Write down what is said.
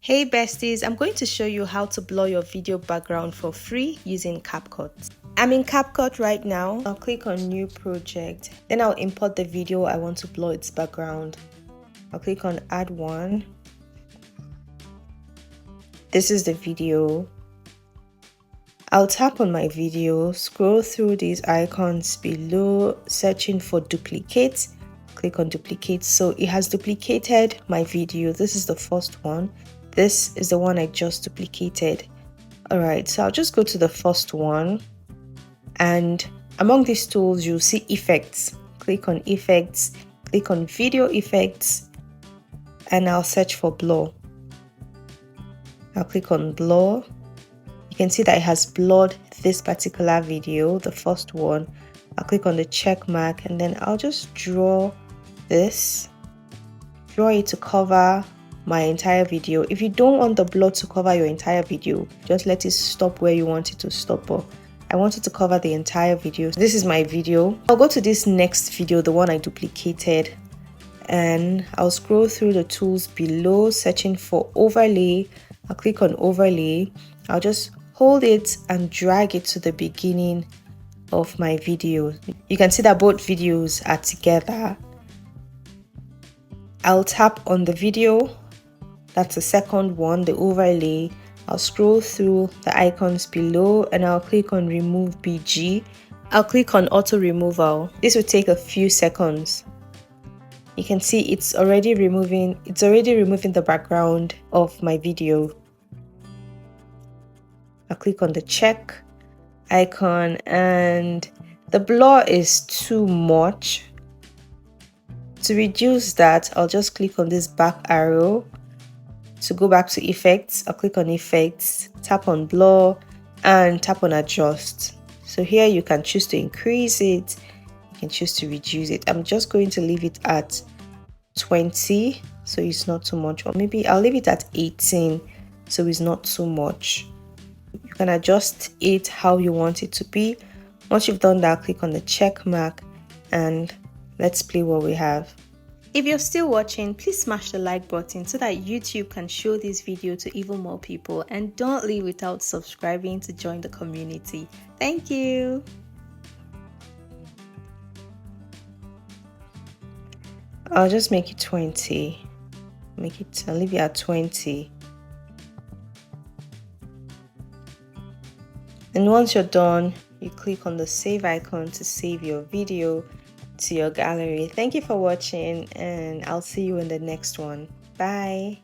Hey besties, I'm going to show you how to blur your video background for free using CapCut. I'm in CapCut right now. I'll click on new project. Then I'll import the video I want to blur its background. I'll click on add one. This is the video. I'll tap on my video, scroll through these icons below, searching for duplicate. Click on duplicate. So it has duplicated my video. This is the first one. This is the one I just duplicated. Alright, so I'll just go to the first one, and among these tools you'll see effects. Click on effects, click on video effects, and I'll search for blur. I'll click on blur. You can see that it has blurred this particular video, the first one. I'll click on the check mark, and then I'll just draw this. Draw it to cover my entire video. If you don't want the blur to cover your entire video, just let it stop where you want it to stop. But I want it to cover the entire video. This is my video. I'll go to this next video, the one I duplicated, and I'll scroll through the tools below, searching for overlay. I'll click on overlay. I'll just hold it and drag it to the beginning of my video. You can see that both videos are together. I'll tap on the video. That's the second one, the overlay. I'll scroll through the icons below and I'll click on remove BG. I'll click on auto removal. This will take a few seconds. You can see it's already removing the background of my video. I'll click on the check icon, and the blur is too much. To reduce that, I'll just click on this back arrow. To go back to effects, I'll click on effects, tap on blur, and tap on adjust. So here you can choose to increase it, you can choose to reduce it. I'm just going to leave it at 20 so it's not too much, or maybe I'll leave it at 18 so it's not too much. You can adjust it how you want it to be. Once you've done that, click on the check mark and let's play what we have. If you're still watching, please smash the like button so that YouTube can show this video to even more people, and don't leave without subscribing to join the community. Thank you. I'll just make it 20. I'll leave it at 20. And once you're done, you click on the save icon to save your video to your gallery. Thank you for watching, and I'll see you in the next one. Bye.